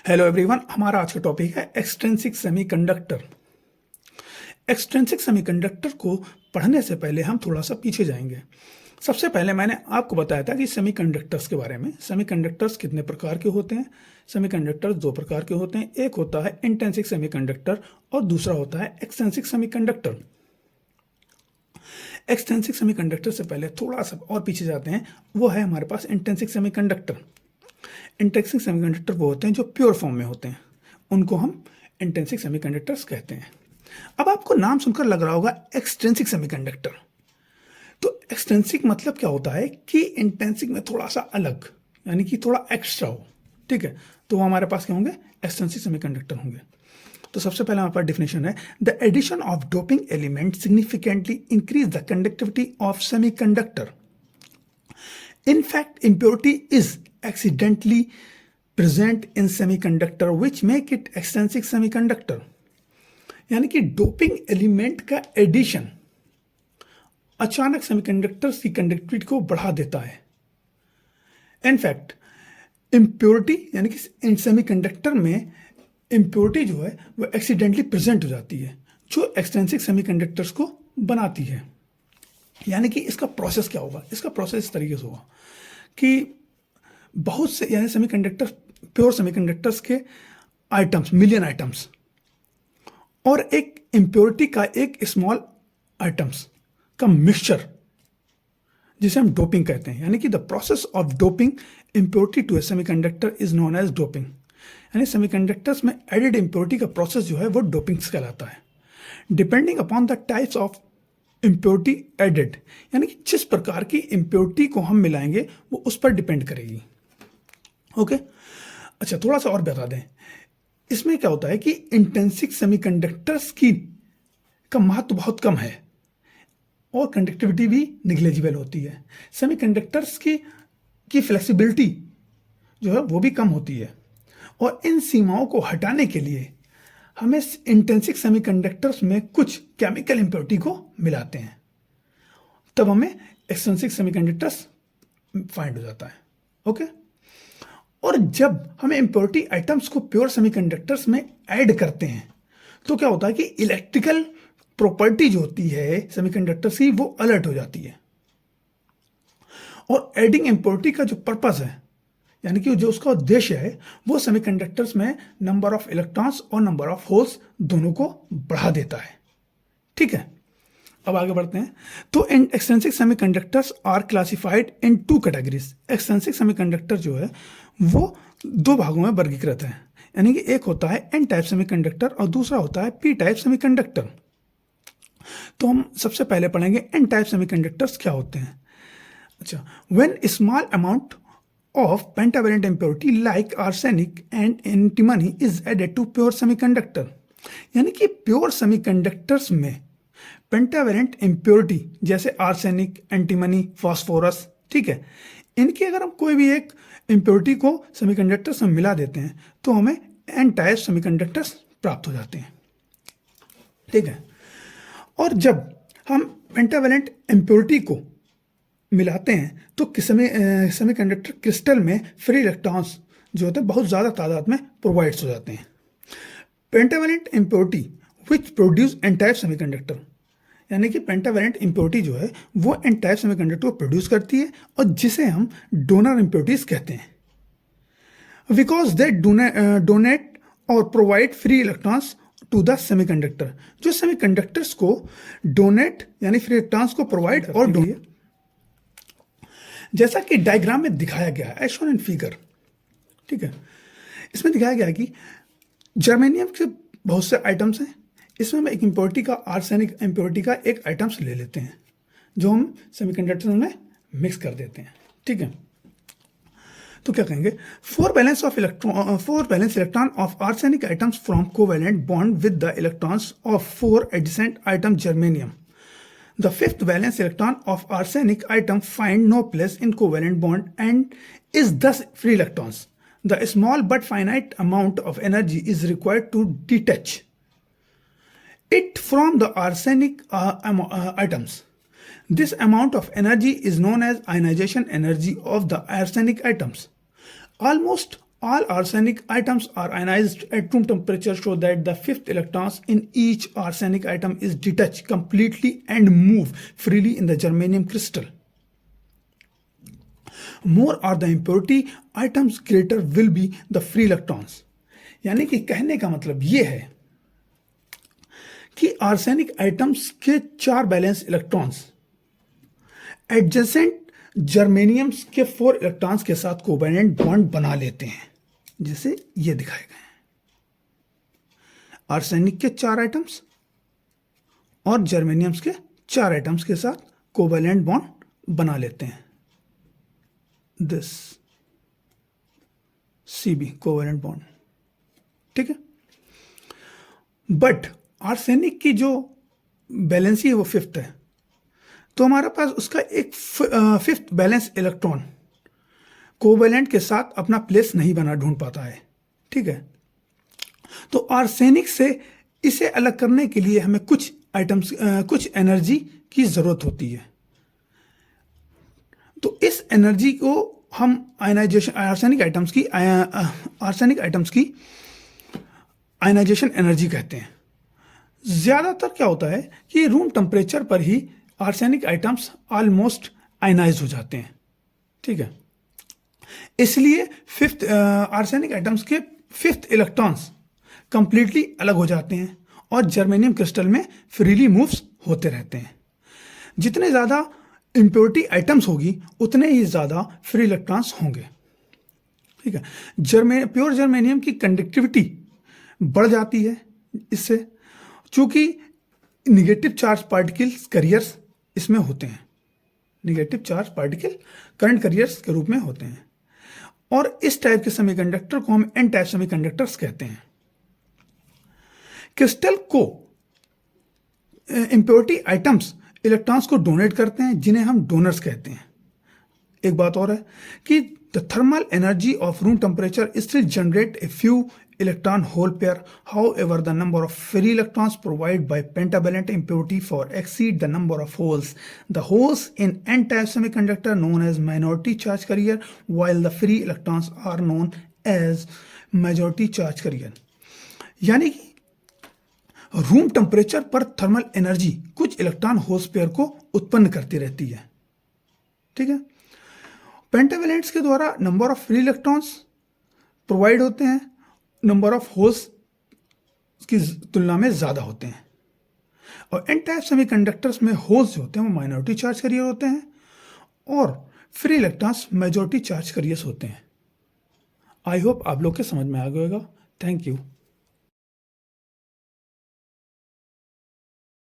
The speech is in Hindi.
हेलो एवरीवन, हमारा आज का टॉपिक है एक्सट्रिंसिक सेमीकंडक्टर। एक्सट्रिंसिक सेमीकंडक्टर को पढ़ने से पहले हम थोड़ा सा पीछे जाएंगे। सबसे पहले मैंने आपको बताया था कि सेमीकंडक्टर्स के बारे में। सेमीकंडक्टर्स कितने प्रकार के होते हैं? सेमीकंडक्टर्स दो प्रकार के होते हैं। एक होता है इंट्रिंसिक सेमीकंडक्टर और दूसरा होता है एक्सट्रिंसिक सेमीकंडक्टर। एक्सट्रिंसिक सेमीकंडक्टर से पहले थोड़ा सा और पीछे जाते हैं, वो है हमारे पास इंट्रिंसिक सेमीकंडक्टर। इंट्रिंसिक सेमीकंडक्टर वो होते हैं जो प्योर फॉर्म में होते हैं, उनको हम इंट्रिंसिक सेमीकंडक्टर्स कहते हैं। अब आपको नाम सुनकर लग रहा होगा एक्सट्रिंसिक सेमीकंडक्टर। तो एक्सट्रिंसिक मतलब क्या होता है कि इंट्रिंसिक में थोड़ा सा अलग, यानी कि थोड़ा एक्स्ट्रा हो, ठीक है। तो वो हमारे पास क्या होंगे? एक्सट्रिंसिक सेमीकंडक्टर होंगे। तो सबसे पहले हमारे पास डिफिनेशन है, the addition of doping element significantly increase the conductivity of semiconductor. In fact, impurity is accidentally present in semiconductor which make it extrinsic semiconductor। यानी कि डोपिंग एलिमेंट का एडिशन अचानक सेमीकंडक्टर्स की कंडक्टिविटी को बढ़ा देता है। इनफैक्ट इम्प्योरिटी यानी कि इन सेमीकंडक्टर में इम्प्योरिटी जो है वो एक्सीडेंटली प्रेजेंट हो जाती है, जो एक्सट्रिंसिक सेमीकंडक्टर्स को बनाती है। यानी कि इसका प्रोसेस क्या होगा? इसका प्रोसेस इस तरीके से होगा कि बहुत से यानी सेमीकंडक्टर, प्योर सेमीकंडक्टर्स के आइटम्स, मिलियन आइटम्स, और एक इम्प्योरिटी का एक स्मॉल आइटम्स का मिक्सचर, जिसे हम डोपिंग कहते हैं। यानी कि the process of doping impurity to a semiconductor is known as doping. यानी सेमीकंडक्टर्स में एडेड इम्प्योरिटी का प्रोसेस जो है वो डोपिंग्स कहलाता है। Depending upon the types of impurity added, यानी कि जिस प्रकार की इम्प्योरिटी को हम मिलाएंगे वो उस पर डिपेंड करेगी। ओके, अच्छा थोड़ा सा और बता दें, इसमें क्या होता है कि इंट्रिंसिक सेमीकंडक्टर्स की का महत्व बहुत कम है और कंडक्टिविटी भी निग्लेजिबल होती है। सेमीकंडक्टर्स की फ्लेक्सिबिलिटी जो है वो भी कम होती है, और इन सीमाओं को हटाने के लिए हमें इंट्रिंसिक सेमीकंडक्टर्स में कुछ केमिकल इम्प्योरिटी को मिलाते हैं, तब हमें एक्सट्रिंसिक सेमीकंडक्टर्स फाइंड हो जाता है। ओके, और जब हमें इम्प्योरिटी आइटम्स को प्योर सेमीकंडक्टर्स में ऐड करते हैं तो क्या होता है कि इलेक्ट्रिकल प्रॉपर्टी जो होती है सेमीकंडक्टर्स की वो अलर्ट हो जाती है। और एडिंग इम्प्योरिटी का जो पर्पस है, यानी कि जो उसका उद्देश्य है, वो सेमीकंडक्टर्स में नंबर ऑफ इलेक्ट्रॉन्स और नंबर ऑफ होल्स दोनों को बढ़ा देता है। ठीक है, अब आगे बढ़ते हैं। तो इन extrinsic semiconductors are classified in two categories. Extrinsic semiconductor जो है वो दो भागों में वर्गीकृत है, यानी कि एक होता है एन टाइप सेमीकंडक्टर और दूसरा होता है पी टाइप सेमीकंडक्टर। तो हम सबसे पहले पढ़ेंगे एन टाइप सेमीकंडक्टर्स क्या होते हैं। अच्छा, when small amount of pentavalent impurity like arsenic and antimony is added to pure semiconductor। यानी कि प्योर सेमीकंडक्टर्स में पेंटावेलेंट इम्प्योरिटी जैसे आर्सेनिक, एंटीमनी, फास्फोरस, ठीक है, इनकी अगर हम कोई भी एक इम्प्योरिटी को सेमीकंडक्टर्स में मिला देते हैं तो हमें एन टाइप सेमीकंडक्टर्स प्राप्त हो जाते हैं। ठीक है, और जब हम पेंटावेलेंट इम्प्योरिटी को मिलाते हैं तो सेमीकंडक्टर क्रिस्टल में फ्री इलेक्ट्रॉन्स जो होते हैं बहुत ज़्यादा तादाद में प्रोवाइड्स हो जाते हैं। Pentavalent impurity which produce N type semiconductor, यानी कि पेंटावेलेंट इम्प्योरिटी जो है वो एन टाइप सेमीकंडक्टर को प्रोड्यूस करती है और जिसे हम डोनर इम्प्योरिटीज कहते हैं। बिकॉज दे डोनेट और provide free electrons to the semiconductor. जो सेमीकंडक्टर्स को डोनेट यानी फ्री इलेक्ट्रॉन्स को प्रोवाइड और डोनेट, जैसा कि डायग्राम में दिखाया गया है, एज शोन इन फिगर। ठीक है, इसमें दिखाया गया है कि जर्मेनियम के बहुत से आइटम्स हैं, इसमें हम एक इम्प्योरिटी का, आर्सेनिक इम्प्योरिटी का एक आइटम्स ले लेते हैं जो हम सेमीकंडक्टर में मिक्स कर देते हैं। ठीक है, तो क्या कहेंगे, four valence electron of arsenic atoms form covalent bond with the electrons of four adjacent atom germanium. The fifth valence electron of arsenic atom find no place in covalent bond and is thus free electrons. The small but finite amount of energy is required to detach it from the arsenic atoms. This amount of energy is known as ionization energy of the arsenic atoms. Almost All arsenic items are ionized at room temperature so that the fifth electrons in each arsenic atom is detached completely and move freely in the germanium crystal. More are the impurity items, greater will be the free electrons. यानी कि कहने का मतलब ये है कि आर्सेनिक आइटम्स के 4 बैलेंस इलेक्ट्रॉन्स एडजेसेंट जर्मेनियम्स के 4 इलेक्ट्रॉन्स के साथ कोवैलेंट बॉन्ड बना लेते हैं, जैसे ये दिखाए गए हैं। आर्सेनिक के 4 आइटम्स और जर्मेनियम्स के 4 आइटम्स के साथ कोवैलेंट बॉन्ड बना लेते हैं। दिस Cb कोवैलेंट बॉन्ड, ठीक है। बट आर्सेनिक की जो बैलेंसी है वो 5th है, तो हमारे पास उसका एक 5th बैलेंस इलेक्ट्रॉन कोवैलेंट के साथ अपना प्लेस नहीं बना ढूंढ पाता है, ठीक है। तो आर्सेनिक से इसे अलग करने के लिए हमें कुछ आइटम्स कुछ एनर्जी की जरूरत होती है। तो इस एनर्जी को हम आयनाइजेशन आर्सेनिक आइटम्स की आयनाइजेशन एनर्जी कहते हैं। ज्यादातर क्या होता है कि रूम टेम्परेचर पर ही आर्सेनिक आइटम्स ऑलमोस्ट आयनाइज हो जाते हैं, ठीक है। इसलिए 5th आर्सेनिक आइटम्स के 5th इलेक्ट्रॉन्स कंप्लीटली अलग हो जाते हैं और जर्मेनियम क्रिस्टल में फ्रीली मूव्स होते रहते हैं। जितने ज़्यादा इम्प्योरिटी आइटम्स होगी उतने ही ज़्यादा फ्री इलेक्ट्रॉन्स होंगे, ठीक है। प्योर जर्मेनियम की कंडक्टिविटी बढ़ जाती है इससे, चूंकि निगेटिव चार्ज पार्टिकल्स करियर्स इसमें होते हैं, negative charge particle current careers के रूप में होते हैं, और इस टाइप के सेमीकंडक्टर को हम एन टाइप सेमीकंडक्टर्स कहते हैं। क्रिस्टल को इंप्योरिटी आइटम्स इलेक्ट्रॉन्स को डोनेट करते हैं, जिन्हें हम डोनर्स कहते हैं। एक बात और है कि the thermal energy of room temperature still generate a few electron hole pair. However, the number of free electrons provided by pentavalent impurity for exceed the number of holes. The holes in n-type semiconductor known as minority charge carrier, while the free electrons are known as majority charge carrier. यानी कि रूम टेम्परेचर पर थर्मल एनर्जी कुछ इलेक्ट्रॉन होल्स पेयर को उत्पन्न करती रहती है, ठीक है। पेंटावेलेंट्स के द्वारा number of free electrons provide होते हैं, नंबर ऑफ होल्स की तुलना में ज़्यादा होते हैं। और एन टाइप सेमीकंडक्टर्स में होल्स जो होते हैं वो माइनॉरिटी चार्ज कैरियर होते हैं और free electrons majority charge carriers होते हैं। आई होप आप लोग के समझ में आ गया होगा। Thank you.